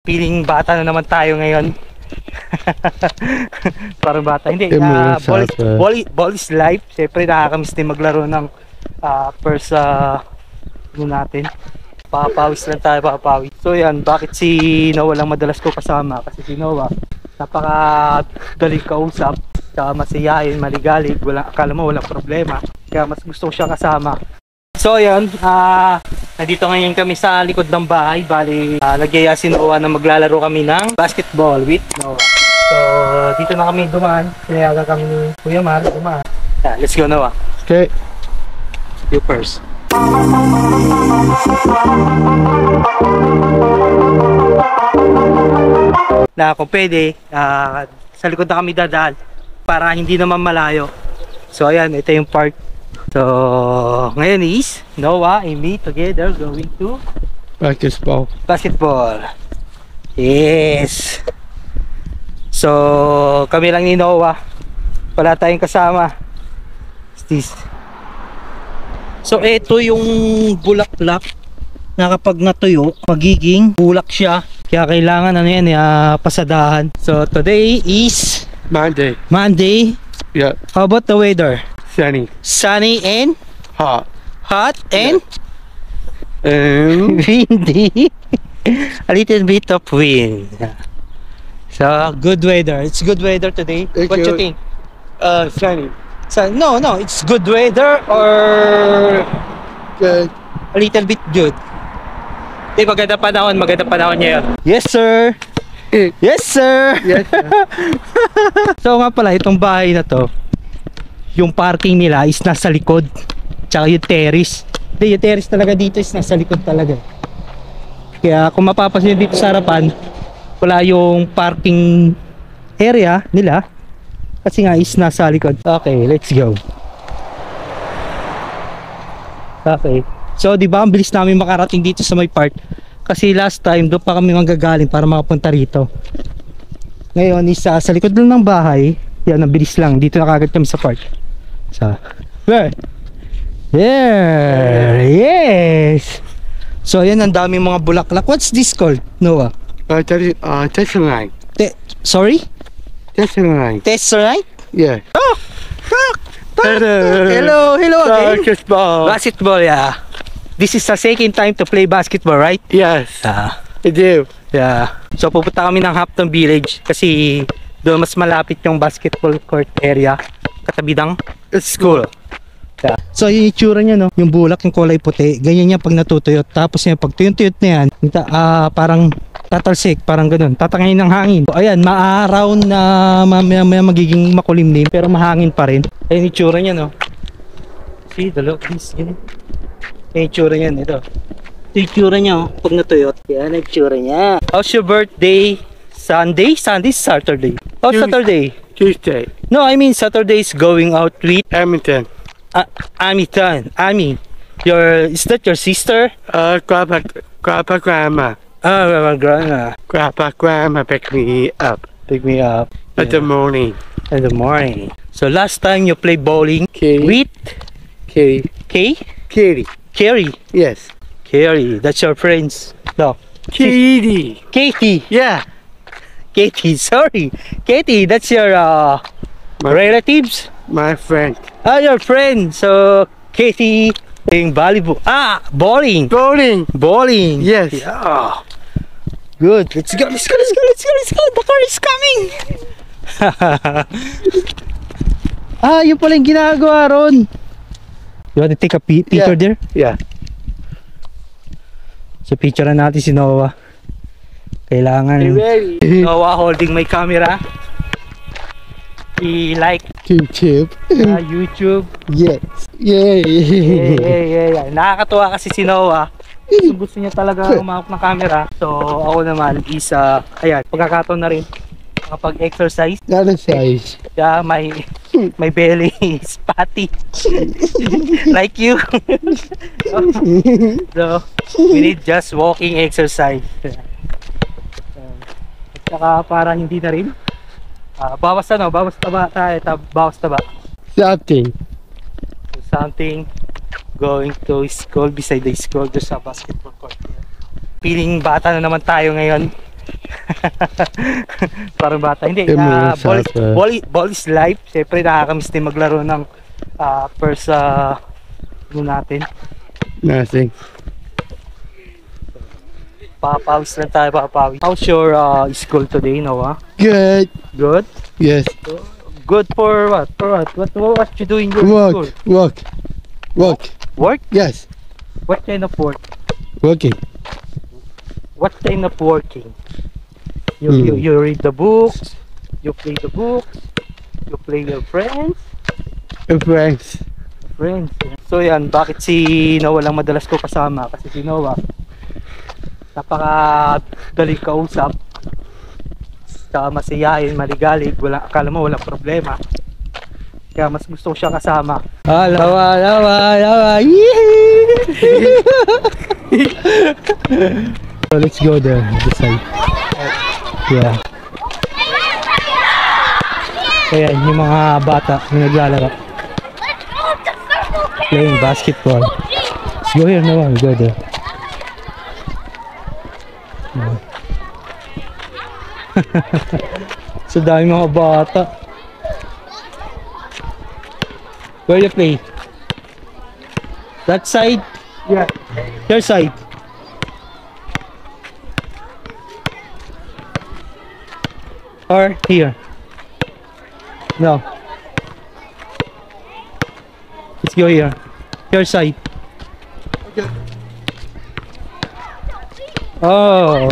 Piling bata na naman tayo ngayon. Parang bata. Hindi, ball is life. Siyempre nakakamiss din maglaro ng first natin. Papawis lang tayo, papawis. So yan, bakit si Noah lang madalas ko kasama? Kasi si Noah, napakagaling kausap, saka masiyahin, maligalig, akala mo walang problema. Kaya mas gusto ko siya kasama. So yan, nandito ngayon kami sa likod ng bahay. Bali, nagyaya si Noah na maglalaro kami ng basketball with Noah. So dito na kami dumaan. Pinayagan kami ni Kuya Mar dumaan. Yeah, let's go Noah. Okay. You first. Na kung pwede, sa likod na kami dadaan para hindi naman malayo. So ayan, ito yung park. So ngayon is Noah and me together going to basketball. Yes. So kami lang ni Noah, wala tayong kasama. So ito yung bulaklak na kapag natuyo magiging bulak siya, kaya kailangan pasadahan. So today is Monday. Yeah. How about the weather? Sunny and hot and windy. A little bit of wind. So good weather. It's good weather today. What you think? Sunny. So, no, it's good weather or Good. a little bit good. Maganda panahon ngayon. Yes sir. Yes sir. Yes, sir. So nga pala, itong bahay na to, yung parking nila is nasa likod. Tsaka yung terrace. Yung terrace talaga dito is nasa likod talaga. Kaya kung mapapansin dito sa harapan, wala yung parking area nila. Kasi nga is nasa likod. Okay, let's go. Okay. So, di ba ang bilis namin makarating dito sa may park? Kasi last time doon pa kami manggagaling para makapunta rito. Ngayon is sa likod lang ng bahay. Yan, ang bilis lang. Dito na kagad kami sa park. So, where? There. Yes. So, yan ang daming mga bulaklak. What's this called, Noah? Tesserine. Sorry? Tesserine. Tesserine? Yeah. Oh! Hello again. Basketball, yeah. This is the second time to play basketball, right? Yes. I do. Yeah. So pupunta kami ng Hampton Village kasi doon mas malapit yung basketball court area katabi ng school. Yeah. So yung itsura niya, no, yung bulak, yung kulay puti, ganyan yan pag natutuyot. Tapos yung pag tuyot-tuyot na yan, parang tatalsik, parang ganun, tatangin ng hangin. So, ayan, maaraw na magiging makulimlim pero mahangin pa rin. Ayan yung itsura niya, no. See, the look, this, ganyan. Yung itsura niya, ito. Ito yung itsura niya, pag natuyot. Yan ang itsura niya. How's your birthday? Sunday? Sunday, Saturday. Oh, Saturday. Tuesday. No, I mean Saturday is going out with Edmonton. Ami. Is that your sister? Grandma. Grandma picked me up. Pick me up. In the morning. In the morning. So last time you played bowling with Kitty. Carrie. Yes. Carrie, that's your friends. No. Katie. Yeah. Katie, sorry. Katie, that's your relatives? My friend. Your friend. So Katie playing volleyball. Bowling. Bowling. Yes. Yeah. Good. Let's go. The car is coming. Yun pala yung ginagawa ron. You want to take a picture there? Yeah. So picture na natin si Noah. Kailangan Noah holding my camera. I-like YouTube. YouTube. Yes. Yay. Yeah. Nakakatuwa kasi si Noah. Gusto niya talaga umahok ng camera. So ako naman is ayan, pagkakataon na rin kapag-exercise. Yeah, my belly is fatty. Like you. So we need just walking exercise. Saka para hindi na rin bawas taba tayo, bawas taba. Something going to school, beside the school, there's a basketball court. Feeling bata na naman tayo ngayon. Parang bata. Hindi, Yung ball is life. Siyempre nakakamiss din maglaro ng first ano natin. Nothing. Papawis lang tayo, papawis. How's your school today, Noah? Good. Good? Yes. Good for what? For what? What you do in your school? Work. Work? Yes. What kind of work? Working. What kind of working? You read the books, you play the books, you play your friends. Friends. So yan, bakit si Noah lang madalas ko kasama? Kasi si Noah napakadaling kausap, saka masiyahin, maligalig, akala mo walang problema, kaya mas gusto ko siya kasama. Lawa. So let's go there, this side. Yeah. Ayan, yung mga bata na naglalaro, playing basketball. Let's go here, Noah, go there. So dami mga bata. Where you play? That side? Yeah. Your side? Or here? No. Let's go here. Your side. Okay. Oh.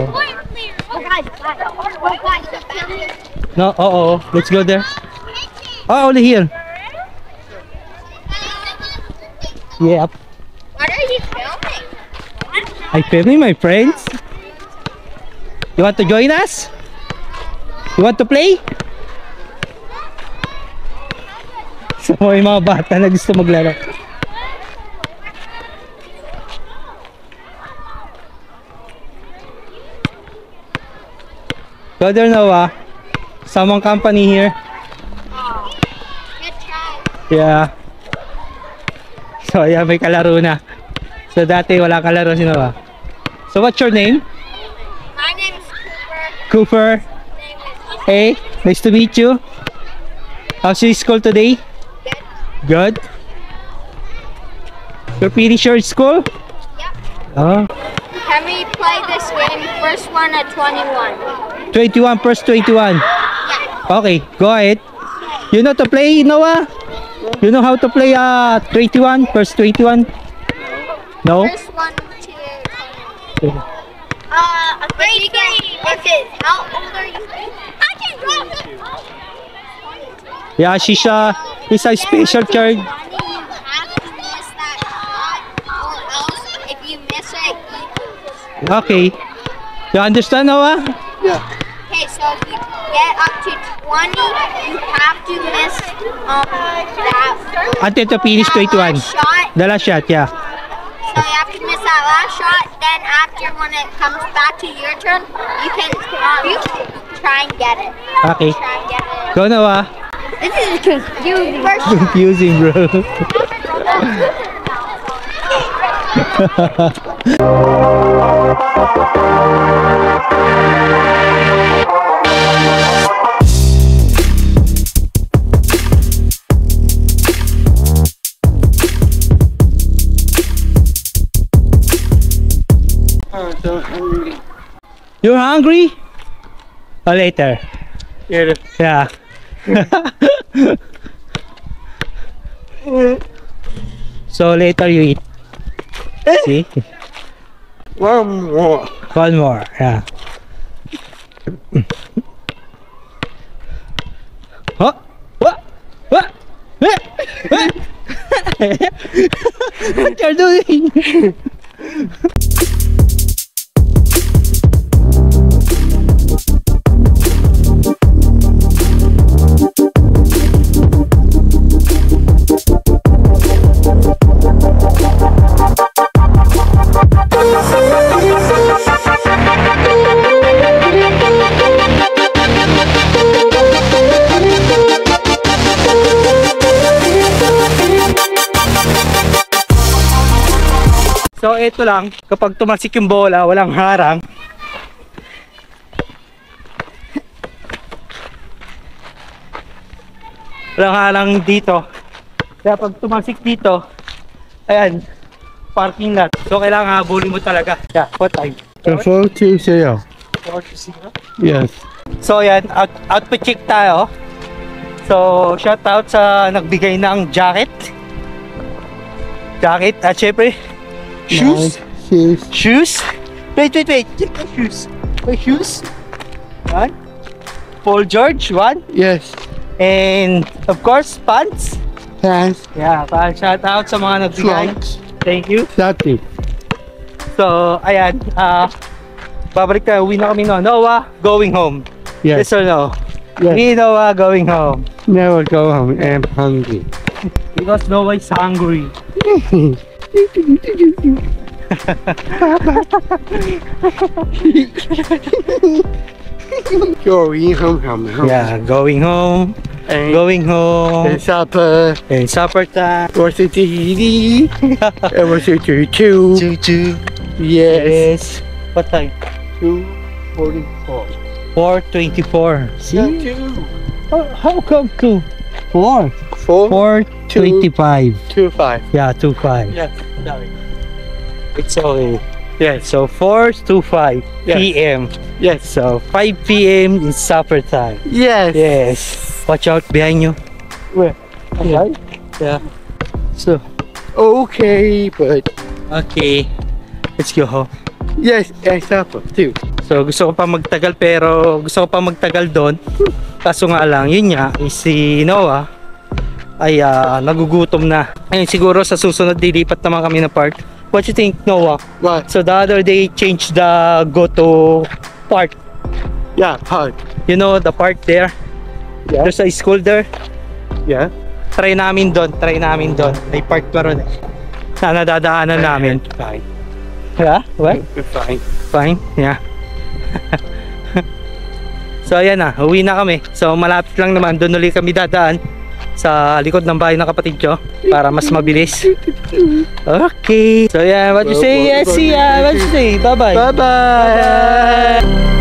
No, let's go there. Oh, only here. Yep. What are you filming? I filming my friends. You want to join us? You want to play? So may mga bata na gusto maglaro. Go there, Noah. Someone company here. Good try. Yeah. So yeah, may kalaro na. So dati wala kalaro si Noah. So what's your name? My name is Cooper. Cooper. Name is Hey, nice to meet you. How's your school today? Good. You're pretty sure it's school? Yep. Oh. Can we play this game? First one at 21. 21 first 21. Yeah. Okay, go ahead. You know to play, Noah? You know how to play 21 first 21? No? First one to 21. Grade 3. How old are you? I can drop it. Yeah, she's a special child. You have to miss that shot, or else if you miss it, you Okay. You understand, Noah? Yeah. Okay, so if you get up to 20, you have to miss that Until to finish 21. last shot. The last shot, yeah. So you have to miss that last shot. Then after, when it comes back to your turn, you can try and get it. Okay. Try and get it. Go, Noah. This is confusing. First shot. Confusing, bro. You're hungry? Or later? Yeah. So later you eat. See? One more. One more. Yeah. Huh? What? What? What you're doing? So ito lang, kapag tumalsik yung bola, walang harang. Walang halang dito. Kaya pag tumasik dito, ayan, parking lot. So kailangan habulin mo talaga. Yeah, what time? The 420. 4-0. Yes. So ayan, outfit check tayo. So shout out sa nagbigay ng jacket. Jacket at syempre shoes. Shoes. Shoes. Wait. Check the shoes. Wait, shoes. One. Paul George, one. Yes. And of course, pants. Pants. Yeah, shout out sa mga nagbigay. Trunks. Thank you. Nothing. So, ayan, babalik tayo, uwi na kami no. Noah, going home. Yes Yes. or no? Yes. Me, Noah, going home. Never go home. I'm hungry. Because Noah is hungry. Going home. Yeah, going home. And Going home. supper. And supper time. What's it TV? It was it two. Choo-choo. Yes. Yes. What time? 2:44. 4:24. See? Two. How come 2? 4. 4. 4:25. 2:5. Yeah, 2:5. Yes. Sorry. It's okay. Yes. So 4 to 5 Yes. p.m. Yes. So 5 p.m. is supper time. Yes. Yes. Watch out behind you. Where? Okay. Yeah. So, Okay, but okay. Let's go home. yes, and supper too. So gusto ko pa magtagal doon. Kaso nga lang, yun nga, si Noah ay nagugutom na. Ayun, siguro sa susunod dilipat naman kami na park. What you think, Noah? What? So the other day changed the go to park. Yeah, park. You know the park there? Yeah. There's a school there. Yeah. Try namin doon. May park pa ron eh. Na nadadaanan namin. Fine. Yeah? What? Fine. Fine? Yeah. So ayan na, uwi na kami. So malapit lang naman, doon ulit kami dadaan sa likod ng bahay ng kapatid ko para mas mabilis. Okay. So yeah, what you say? Yes, see ya. What you say? Bye-bye. Bye-bye. Bye-bye.